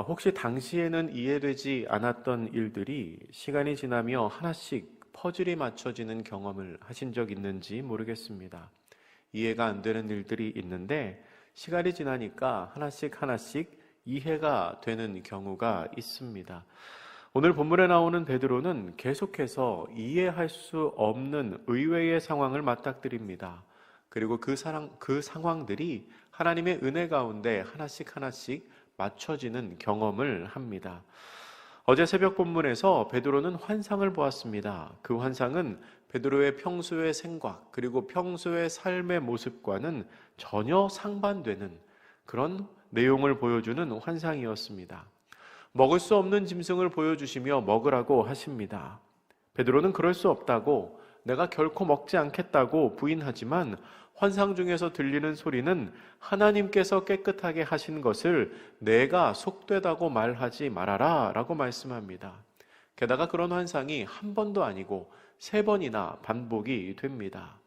혹시 당시에는 이해되지 않았던 일들이 시간이 지나며 하나씩 퍼즐이 맞춰지는 경험을 하신 적 있는지 모르겠습니다. 이해가 안 되는 일들이 있는데 시간이 지나니까 하나씩 하나씩 이해가 되는 경우가 있습니다. 오늘 본문에 나오는 베드로는 계속해서 이해할 수 없는 의외의 상황을 맞닥뜨립니다. 그리고 그 상황들이 하나님의 은혜 가운데 하나씩 하나씩 맞춰지는 경험을 합니다. 어제 새벽 본문에서 베드로는 환상을 보았습니다. 그 환상은 베드로의 평소의 생각 그리고 평소의 삶의 모습과는 전혀 상반되는 그런 내용을 보여주는 환상이었습니다. 먹을 수 없는 짐승을 보여주시며 먹으라고 하십니다. 베드로는 그럴 수 없다고, 내가 결코 먹지 않겠다고 부인하지만 환상 중에서 들리는 소리는 하나님께서 깨끗하게 하신 것을 내가 속되다고 말하지 말아라 라고 말씀합니다. 게다가 그런 환상이 한 번도 아니고 3번이나 반복이 됩니다.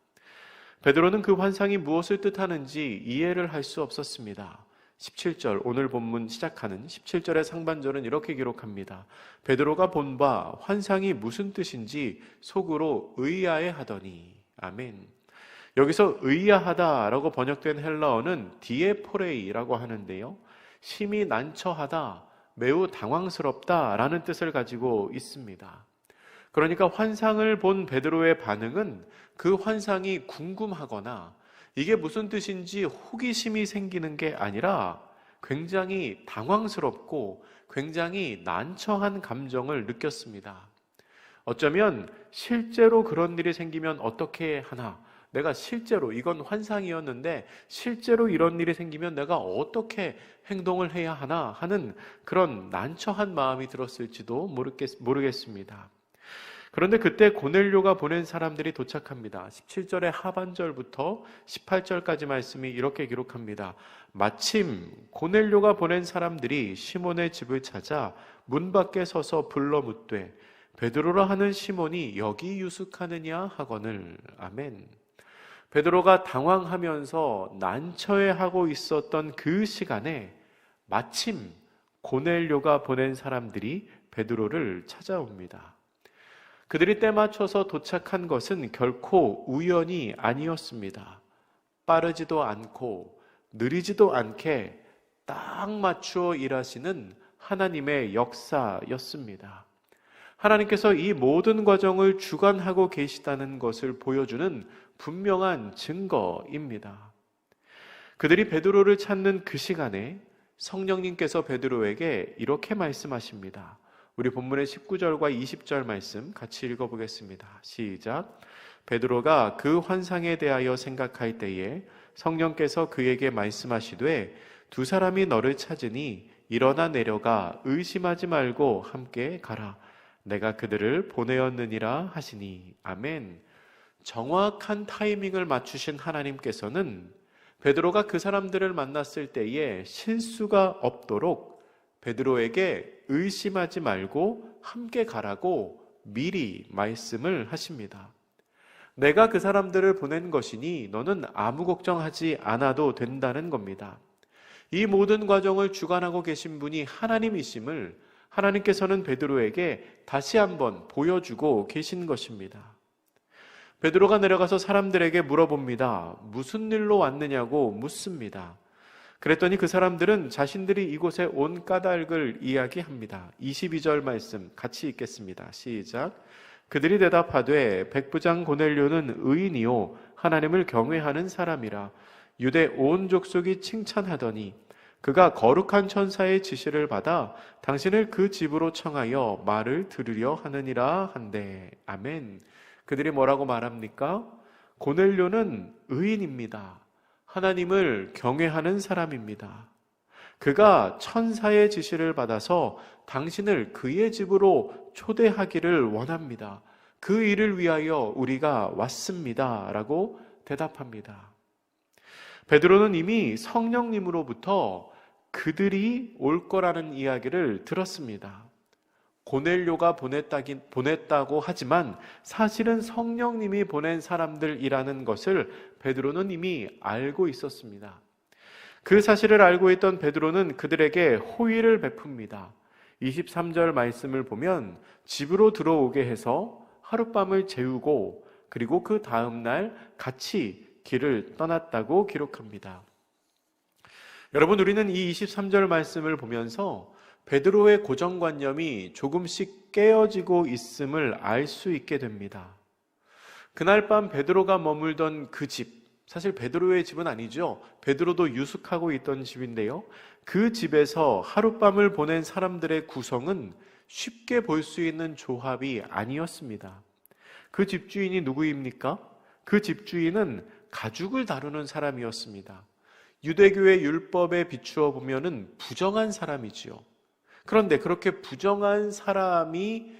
베드로는 그 환상이 무엇을 뜻하는지 이해를 할 수 없었습니다. 17절, 오늘 본문 시작하는 17절의 상반절은 이렇게 기록합니다. 베드로가 본 바 환상이 무슨 뜻인지 속으로 의아해하더니. 아멘. 여기서 의아하다라고 번역된 헬라어는 디에포레이라고 하는데요, 심히 난처하다, 매우 당황스럽다라는 뜻을 가지고 있습니다. 그러니까 환상을 본 베드로의 반응은 그 환상이 궁금하거나 이게 무슨 뜻인지 호기심이 생기는 게 아니라 굉장히 당황스럽고 굉장히 난처한 감정을 느꼈습니다. 어쩌면 실제로 그런 일이 생기면 어떻게 하나, 내가 실제로, 이건 환상이었는데 실제로 이런 일이 생기면 내가 어떻게 행동을 해야 하나 하는 그런 난처한 마음이 들었을지도 모르겠습니다. 그런데 그때 고넬료가 보낸 사람들이 도착합니다. 17절의 하반절부터 18절까지 말씀이 이렇게 기록합니다. 마침 고넬료가 보낸 사람들이 시몬의 집을 찾아 문 밖에 서서 불러 묻되 베드로라 하는 시몬이 여기 유숙하느냐 하거늘. 아멘. 베드로가 당황하면서 난처해하고 있었던 그 시간에 마침 고넬료가 보낸 사람들이 베드로를 찾아옵니다. 그들이 때맞춰서 도착한 것은 결코 우연이 아니었습니다. 빠르지도 않고 느리지도 않게 딱 맞추어 일하시는 하나님의 역사였습니다. 하나님께서 이 모든 과정을 주관하고 계시다는 것을 보여주는 분명한 증거입니다. 그들이 베드로를 찾는 그 시간에 성령님께서 베드로에게 이렇게 말씀하십니다. 우리 본문의 19절과 20절 말씀 같이 읽어보겠습니다. 시작. 베드로가 그 환상에 대하여 생각할 때에 성령께서 그에게 말씀하시되 두 사람이 너를 찾으니 일어나 내려가 의심하지 말고 함께 가라. 내가 그들을 보내었느니라 하시니. 아멘. 정확한 타이밍을 맞추신 하나님께서는 베드로가 그 사람들을 만났을 때에 실수가 없도록 베드로에게 의심하지 말고 함께 가라고 미리 말씀을 하십니다. 내가 그 사람들을 보낸 것이니 너는 아무 걱정하지 않아도 된다는 겁니다. 이 모든 과정을 주관하고 계신 분이 하나님이심을 하나님께서는 베드로에게 다시 한번 보여주고 계신 것입니다. 베드로가 내려가서 사람들에게 물어봅니다. 무슨 일로 왔느냐고 묻습니다. 그랬더니 그 사람들은 자신들이 이곳에 온 까닭을 이야기합니다. 22절 말씀 같이 읽겠습니다. 시작. 그들이 대답하되 백부장 고넬료는 의인이요 하나님을 경외하는 사람이라 유대 온 족속이 칭찬하더니 그가 거룩한 천사의 지시를 받아 당신을 그 집으로 청하여 말을 들으려 하느니라 한대. 아멘. 그들이 뭐라고 말합니까? 고넬료는 의인입니다. 하나님을 경외하는 사람입니다. 그가 천사의 지시를 받아서 당신을 그의 집으로 초대하기를 원합니다. 그 일을 위하여 우리가 왔습니다. 라고 대답합니다. 베드로는 이미 성령님으로부터 그들이 올 거라는 이야기를 들었습니다. 고넬료가 보냈다고 하지만 사실은 성령님이 보낸 사람들이라는 것을 베드로는 이미 알고 있었습니다. 그 사실을 알고 있던 베드로는 그들에게 호의를 베풉니다. 23절 말씀을 보면 집으로 들어오게 해서 하룻밤을 재우고 그리고 그 다음날 같이 길을 떠났다고 기록합니다. 여러분, 우리는 이 23절 말씀을 보면서 베드로의 고정관념이 조금씩 깨어지고 있음을 알 수 있게 됩니다. 그날 밤 베드로가 머물던 그 집, 사실 베드로의 집은 아니죠. 베드로도 유숙하고 있던 집인데요. 그 집에서 하룻밤을 보낸 사람들의 구성은 쉽게 볼 수 있는 조합이 아니었습니다. 그 집주인이 누구입니까? 그 집주인은 가죽을 다루는 사람이었습니다. 유대교의 율법에 비추어 보면은 부정한 사람이지요. 그런데 그렇게 부정한 사람이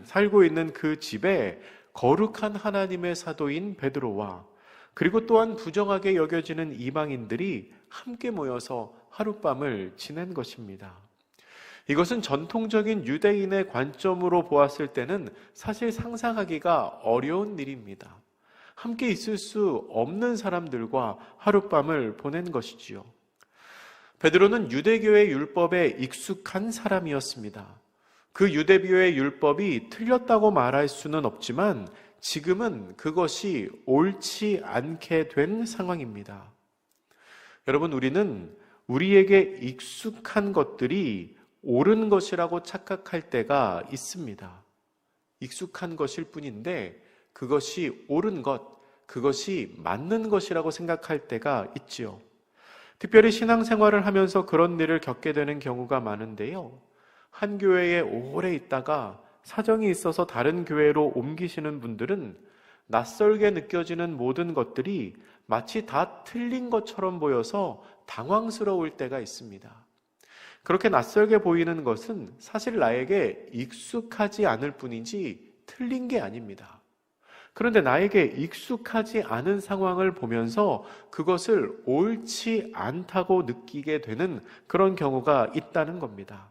살고 있는 그 집에 거룩한 하나님의 사도인 베드로와 그리고 또한 부정하게 여겨지는 이방인들이 함께 모여서 하룻밤을 지낸 것입니다. 이것은 전통적인 유대인의 관점으로 보았을 때는 사실 상상하기가 어려운 일입니다. 함께 있을 수 없는 사람들과 하룻밤을 보낸 것이지요. 베드로는 유대교의 율법에 익숙한 사람이었습니다. 그 유대교의 율법이 틀렸다고 말할 수는 없지만 지금은 그것이 옳지 않게 된 상황입니다. 여러분, 우리는 우리에게 익숙한 것들이 옳은 것이라고 착각할 때가 있습니다. 익숙한 것일 뿐인데 그것이 옳은 것, 그것이 맞는 것이라고 생각할 때가 있지요. 특별히 신앙생활을 하면서 그런 일을 겪게 되는 경우가 많은데요. 한 교회에 오래 있다가 사정이 있어서 다른 교회로 옮기시는 분들은 낯설게 느껴지는 모든 것들이 마치 다 틀린 것처럼 보여서 당황스러울 때가 있습니다. 그렇게 낯설게 보이는 것은 사실 나에게 익숙하지 않을 뿐이지 틀린 게 아닙니다. 그런데 나에게 익숙하지 않은 상황을 보면서 그것을 옳지 않다고 느끼게 되는 그런 경우가 있다는 겁니다.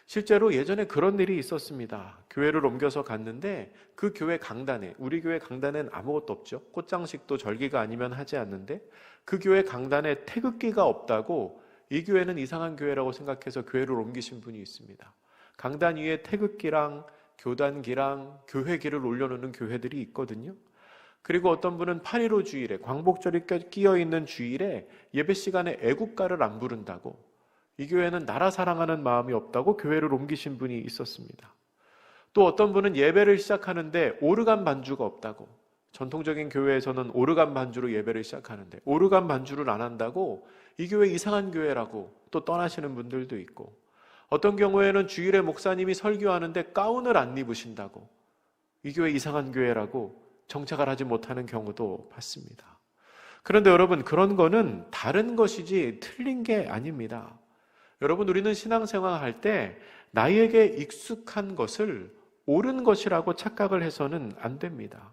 실제로 예전에 그런 일이 있었습니다. 교회를 옮겨서 갔는데 그 교회 강단에, 우리 교회 강단에는 아무것도 없죠. 꽃장식도 절기가 아니면 하지 않는데 그 교회 강단에 태극기가 없다고 이 교회는 이상한 교회라고 생각해서 교회를 옮기신 분이 있습니다. 강단 위에 태극기랑 교단기랑 교회기를 올려놓는 교회들이 있거든요. 그리고 어떤 분은 8.15 주일에 광복절이 끼어있는 주일에 예배 시간에 애국가를 안 부른다고, 이 교회는 나라 사랑하는 마음이 없다고 교회를 옮기신 분이 있었습니다. 또 어떤 분은 예배를 시작하는데 오르간 반주가 없다고, 전통적인 교회에서는 오르간 반주로 예배를 시작하는데 오르간 반주를 안 한다고 이 교회 이상한 교회라고 또 떠나시는 분들도 있고, 어떤 경우에는 주일에 목사님이 설교하는데 가운을 안 입으신다고 이 교회 이상한 교회라고 정착을 하지 못하는 경우도 봤습니다. 그런데 여러분, 그런 거는 다른 것이지 틀린 게 아닙니다. 여러분, 우리는 신앙생활 할 때 나에게 익숙한 것을 옳은 것이라고 착각을 해서는 안 됩니다.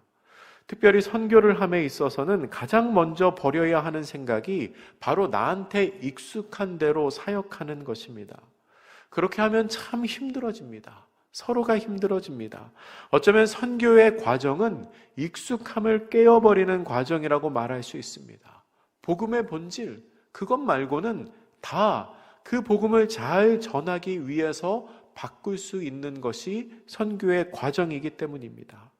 특별히 선교를 함에 있어서는 가장 먼저 버려야 하는 생각이 바로 나한테 익숙한 대로 사역하는 것입니다. 그렇게 하면 참 힘들어집니다. 서로가 힘들어집니다. 어쩌면 선교의 과정은 익숙함을 깨어버리는 과정이라고 말할 수 있습니다. 복음의 본질, 그것 말고는 다 그 복음을 잘 전하기 위해서 바꿀 수 있는 것이 선교의 과정이기 때문입니다.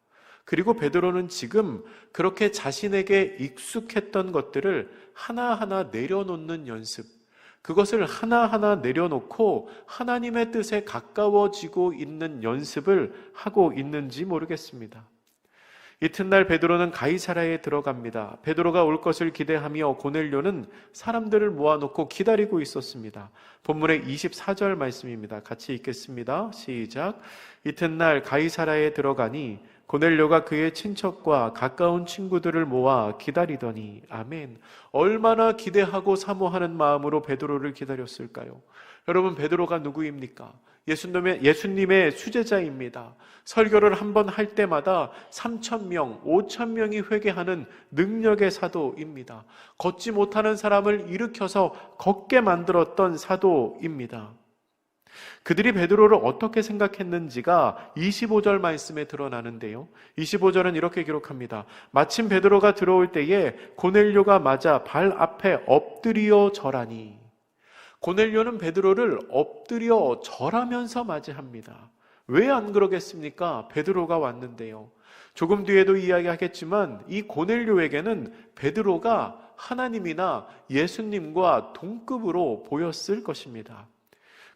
그리고 베드로는 지금 그렇게 자신에게 익숙했던 것들을 하나하나 내려놓는 연습, 그것을 하나하나 내려놓고 하나님의 뜻에 가까워지고 있는 연습을 하고 있는지 모르겠습니다. 이튿날 베드로는 가이사랴에 들어갑니다. 베드로가 올 것을 기대하며 고넬료는 사람들을 모아놓고 기다리고 있었습니다. 본문의 24절 말씀입니다. 같이 읽겠습니다. 시작. 이튿날 가이사랴에 들어가니 고넬료가 그의 친척과 가까운 친구들을 모아 기다리더니, 아멘. 얼마나 기대하고 사모하는 마음으로 베드로를 기다렸을까요? 여러분, 베드로가 누구입니까? 예수님의 수제자입니다. 설교를 한번 할 때마다 3,000명, 5,000명이 회개하는 능력의 사도입니다. 걷지 못하는 사람을 일으켜서 걷게 만들었던 사도입니다. 그들이 베드로를 어떻게 생각했는지가 25절 말씀에 드러나는데요. 25절은 이렇게 기록합니다. 마침 베드로가 들어올 때에 고넬료가 맞아 발 앞에 엎드려 절하니. 고넬료는 베드로를 엎드려 절하면서 맞이합니다. 왜 안 그러겠습니까? 베드로가 왔는데요. 조금 뒤에도 이야기하겠지만 이 고넬료에게는 베드로가 하나님이나 예수님과 동급으로 보였을 것입니다.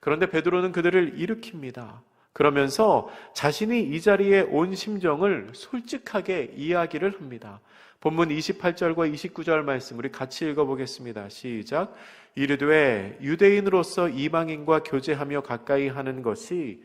그런데 베드로는 그들을 일으킵니다. 그러면서 자신이 이 자리에 온 심정을 솔직하게 이야기를 합니다. 본문 28절과 29절 말씀 우리 같이 읽어보겠습니다. 시작. 이르되 유대인으로서 이방인과 교제하며 가까이 하는 것이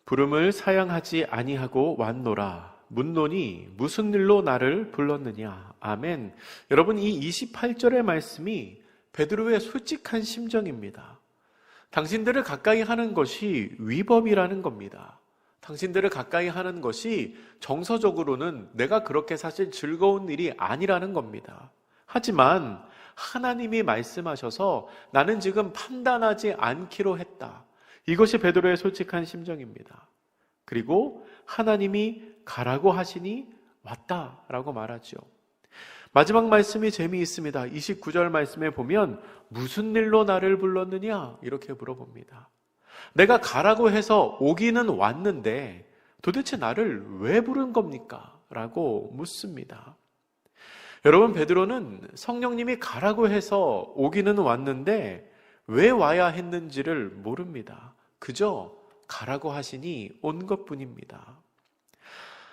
부름을 사양하지 아니하고 왔노라. 묻노니 무슨 일로 나를 불렀느냐. 아멘. 여러분, 이 28절의 말씀이 베드로의 솔직한 심정입니다. 당신들을 가까이 하는 것이 위법이라는 겁니다. 당신들을 가까이 하는 것이 정서적으로는 내가 그렇게 사실 즐거운 일이 아니라는 겁니다. 하지만 하나님이 말씀하셔서 나는 지금 판단하지 않기로 했다. 이것이 베드로의 솔직한 심정입니다. 그리고 하나님이 가라고 하시니 왔다라고 말하죠. 마지막 말씀이 재미있습니다. 29절 말씀에 보면 무슨 일로 나를 불렀느냐 이렇게 물어봅니다. 내가 가라고 해서 오기는 왔는데 도대체 나를 왜 부른 겁니까? 라고 묻습니다. 여러분, 베드로는 성령님이 가라고 해서 오기는 왔는데 왜 와야 했는지를 모릅니다. 그저 가라고 하시니 온 것뿐입니다.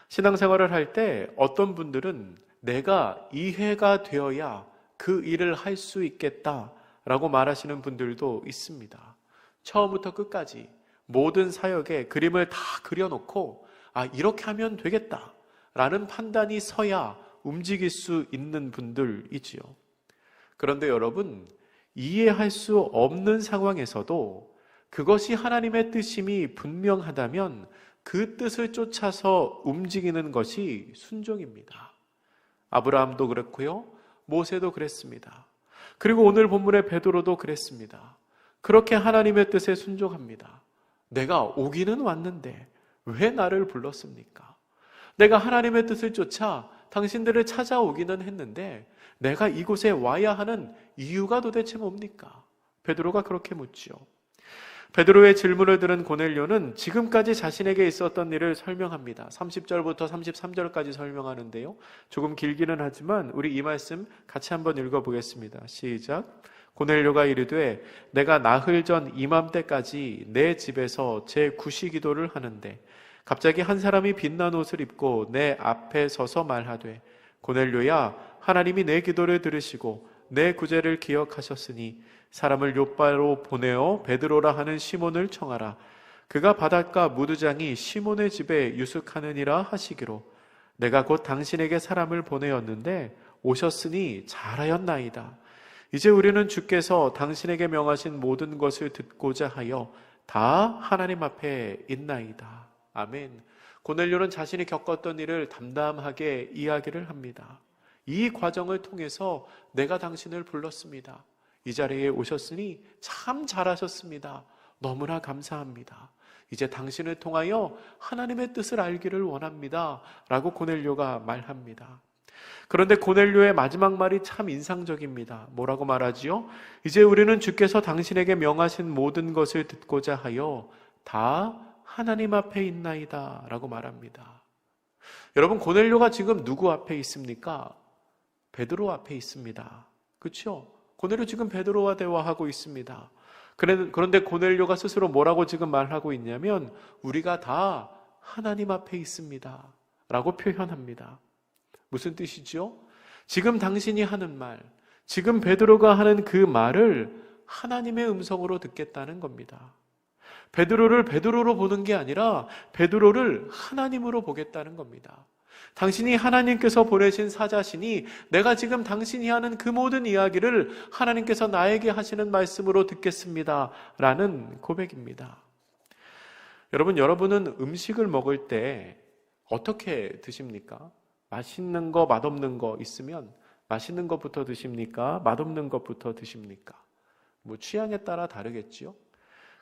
신앙생활을 할 때 어떤 분들은 내가 이해가 되어야 그 일을 할 수 있겠다라고 말하시는 분들도 있습니다. 처음부터 끝까지 모든 사역에 그림을 다 그려놓고 이렇게 하면 되겠다라는 판단이 서야 움직일 수 있는 분들이지요. 그런데 여러분, 이해할 수 없는 상황에서도 그것이 하나님의 뜻임이 분명하다면 그 뜻을 쫓아서 움직이는 것이 순종입니다. 아브라함도 그렇고요, 모세도 그랬습니다. 그리고 오늘 본문의 베드로도 그랬습니다. 그렇게 하나님의 뜻에 순종합니다. 내가 오기는 왔는데 왜 나를 불렀습니까? 내가 하나님의 뜻을 쫓아 당신들을 찾아오기는 했는데 내가 이곳에 와야 하는 이유가 도대체 뭡니까? 베드로가 그렇게 묻죠. 베드로의 질문을 들은 고넬료는 지금까지 자신에게 있었던 일을 설명합니다. 30절부터 33절까지 설명하는데요. 조금 길기는 하지만 우리 이 말씀 같이 한번 읽어보겠습니다. 시작. 고넬료가 이르되 내가 나흘 전 이맘때까지 내 집에서 제 구시기도를 하는데 갑자기 한 사람이 빛난 옷을 입고 내 앞에 서서 말하되 고넬료야, 하나님이 내 기도를 들으시고 내 구제를 기억하셨으니 사람을 욥바로 보내어 베드로라 하는 시몬을 청하라. 그가 바닷가 무두장이 시몬의 집에 유숙하느니라 하시기로 내가 곧 당신에게 사람을 보내었는데 오셨으니 잘하였나이다. 이제 우리는 주께서 당신에게 명하신 모든 것을 듣고자 하여 다 하나님 앞에 있나이다. 아멘. 고넬료는 자신이 겪었던 일을 담담하게 이야기를 합니다. 이 과정을 통해서 내가 당신을 불렀습니다. 이 자리에 오셨으니 참 잘하셨습니다. 너무나 감사합니다. 이제 당신을 통하여 하나님의 뜻을 알기를 원합니다. 라고 고넬료가 말합니다. 그런데 고넬료의 마지막 말이 참 인상적입니다. 뭐라고 말하지요? 이제 우리는 주께서 당신에게 명하신 모든 것을 듣고자 하여 다 하나님 앞에 있나이다 라고 말합니다. 여러분, 고넬료가 지금 누구 앞에 있습니까? 베드로 앞에 있습니다. 그렇죠? 고넬료 지금 베드로와 대화하고 있습니다. 그런데 고넬료가 스스로 뭐라고 지금 말하고 있냐면 우리가 다 하나님 앞에 있습니다 라고 표현합니다. 무슨 뜻이죠? 지금 당신이 하는 말, 지금 베드로가 하는 그 말을 하나님의 음성으로 듣겠다는 겁니다. 베드로를 베드로로 보는 게 아니라 베드로를 하나님으로 보겠다는 겁니다. 당신이 하나님께서 보내신 사자시니 내가 지금 당신이 하는 그 모든 이야기를 하나님께서 나에게 하시는 말씀으로 듣겠습니다 라는 고백입니다. 여러분은 음식을 먹을 때 어떻게 드십니까? 맛있는 거, 맛없는 거 있으면 맛있는 것부터 드십니까? 맛없는 것부터 드십니까? 뭐 취향에 따라 다르겠지요.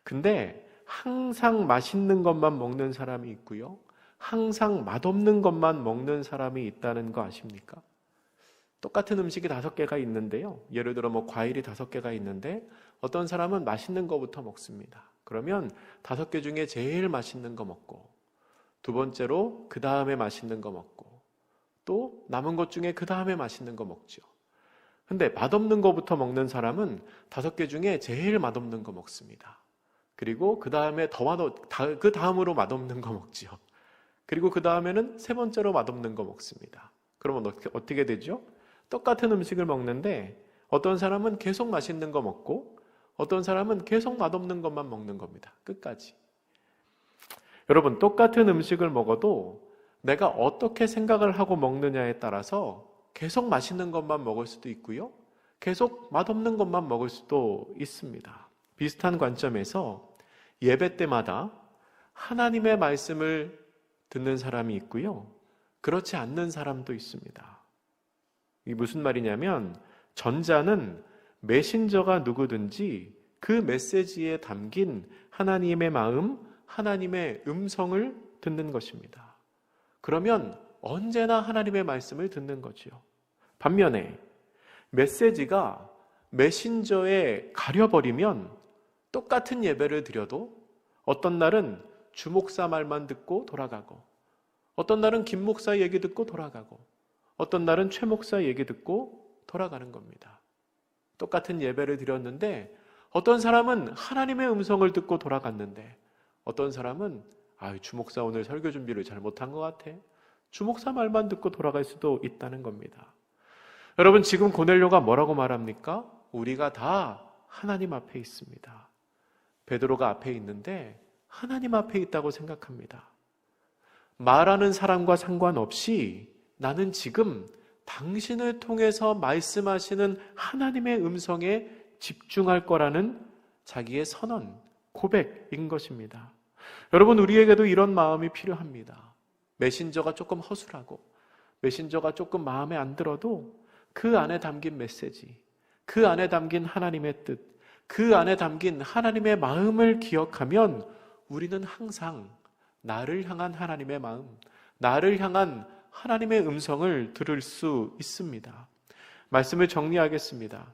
근데 항상 맛있는 것만 먹는 사람이 있고요. 항상 맛없는 것만 먹는 사람이 있다는 거 아십니까? 똑같은 음식이 5개가 있는데요. 예를 들어 뭐 과일이 5개가 있는데 어떤 사람은 맛있는 거부터 먹습니다. 그러면 5개 중에 제일 맛있는 거 먹고, 두 번째로 그 다음에 맛있는 거 먹고, 또 남은 것 중에 그 다음에 맛있는 거 먹죠. 근데 맛없는 거부터 먹는 사람은 5개 중에 제일 맛없는 거 먹습니다. 그리고 그 다음에 그 다음으로 맛없는 거 먹죠. 그리고 그 다음에는 3번째로 맛없는 거 먹습니다. 그러면 어떻게 되죠? 똑같은 음식을 먹는데 어떤 사람은 계속 맛있는 거 먹고 어떤 사람은 계속 맛없는 것만 먹는 겁니다. 끝까지. 여러분, 똑같은 음식을 먹어도 내가 어떻게 생각을 하고 먹느냐에 따라서 계속 맛있는 것만 먹을 수도 있고요. 계속 맛없는 것만 먹을 수도 있습니다. 비슷한 관점에서 예배 때마다 하나님의 말씀을 듣는 사람이 있고요. 그렇지 않는 사람도 있습니다. 이게 무슨 말이냐면 전자는 메신저가 누구든지 그 메시지에 담긴 하나님의 마음, 하나님의 음성을 듣는 것입니다. 그러면 언제나 하나님의 말씀을 듣는 거지요. 반면에 메시지가 메신저에 가려버리면 똑같은 예배를 드려도 어떤 날은 주 목사 말만 듣고 돌아가고, 어떤 날은 김 목사 얘기 듣고 돌아가고, 어떤 날은 최 목사 얘기 듣고 돌아가는 겁니다. 똑같은 예배를 드렸는데 어떤 사람은 하나님의 음성을 듣고 돌아갔는데 어떤 사람은 주 목사 오늘 설교 준비를 잘못한 것 같아. 주 목사 말만 듣고 돌아갈 수도 있다는 겁니다. 여러분, 지금 고넬료가 뭐라고 말합니까? 우리가 다 하나님 앞에 있습니다. 베드로가 앞에 있는데 하나님 앞에 있다고 생각합니다. 말하는 사람과 상관없이 나는 지금 당신을 통해서 말씀하시는 하나님의 음성에 집중할 거라는 자기의 선언, 고백인 것입니다. 여러분, 우리에게도 이런 마음이 필요합니다. 메신저가 조금 허술하고 메신저가 조금 마음에 안 들어도 그 안에 담긴 메시지, 그 안에 담긴 하나님의 뜻, 그 안에 담긴 하나님의 마음을 기억하면 우리는 항상 나를 향한 하나님의 마음, 나를 향한 하나님의 음성을 들을 수 있습니다. 말씀을 정리하겠습니다.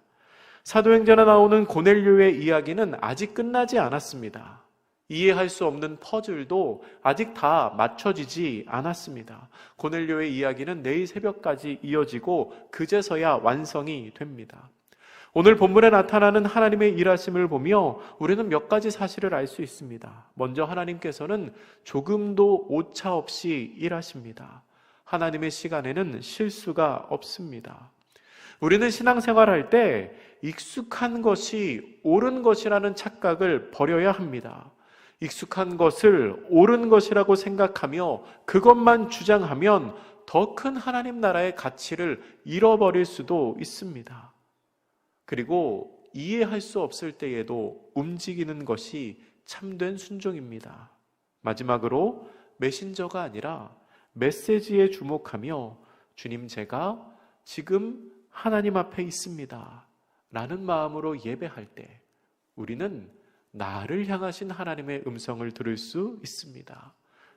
사도행전에 나오는 고넬료의 이야기는 아직 끝나지 않았습니다. 이해할 수 없는 퍼즐도 아직 다 맞춰지지 않았습니다. 고넬료의 이야기는 내일 새벽까지 이어지고 그제서야 완성이 됩니다. 오늘 본문에 나타나는 하나님의 일하심을 보며 우리는 몇 가지 사실을 알 수 있습니다. 먼저 하나님께서는 조금도 오차 없이 일하십니다. 하나님의 시간에는 실수가 없습니다. 우리는 신앙생활할 때 익숙한 것이 옳은 것이라는 착각을 버려야 합니다. 익숙한 것을 옳은 것이라고 생각하며 그것만 주장하면 더 큰 하나님 나라의 가치를 잃어버릴 수도 있습니다. 그리고 이해할 수 없을 때에도 움직이는 것이 참된 순종입니다. 마지막으로 메신저가 아니라 메시지에 주목하며 주님, 제가 지금 하나님 앞에 있습니다 라는 마음으로 예배할 때 우리는 나를 향하신 하나님의 음성을 들을 수 있습니다.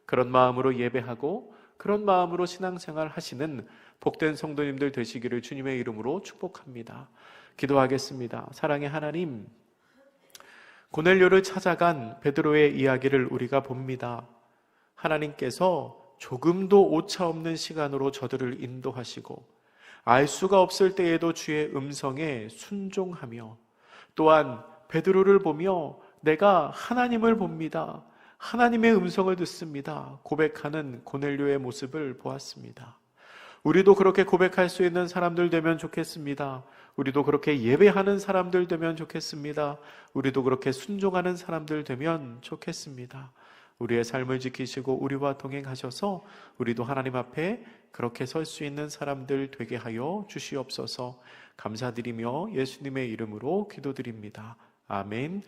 그런 마음으로 예배하고 그런 마음으로 신앙생활 하시는 복된 성도님들 되시기를 주님의 이름으로 축복합니다. 기도하겠습니다. 사랑의 하나님, 고넬료를 찾아간 베드로의 이야기를 우리가 봅니다. 하나님께서 조금도 오차 없는 시간으로 저들을 인도하시고 알 수가 없을 때에도 주의 음성에 순종하며 또한 베드로를 보며 내가 하나님을 봅니다, 하나님의 음성을 듣습니다 고백하는 고넬료의 모습을 보았습니다. 우리도 그렇게 고백할 수 있는 사람들 되면 좋겠습니다. 우리도 그렇게 예배하는 사람들 되면 좋겠습니다. 우리도 그렇게 순종하는 사람들 되면 좋겠습니다. 우리의 삶을 지키시고 우리와 동행하셔서 우리도 하나님 앞에 그렇게 설 수 있는 사람들 되게 하여 주시옵소서. 감사드리며 예수님의 이름으로 기도드립니다. 아멘.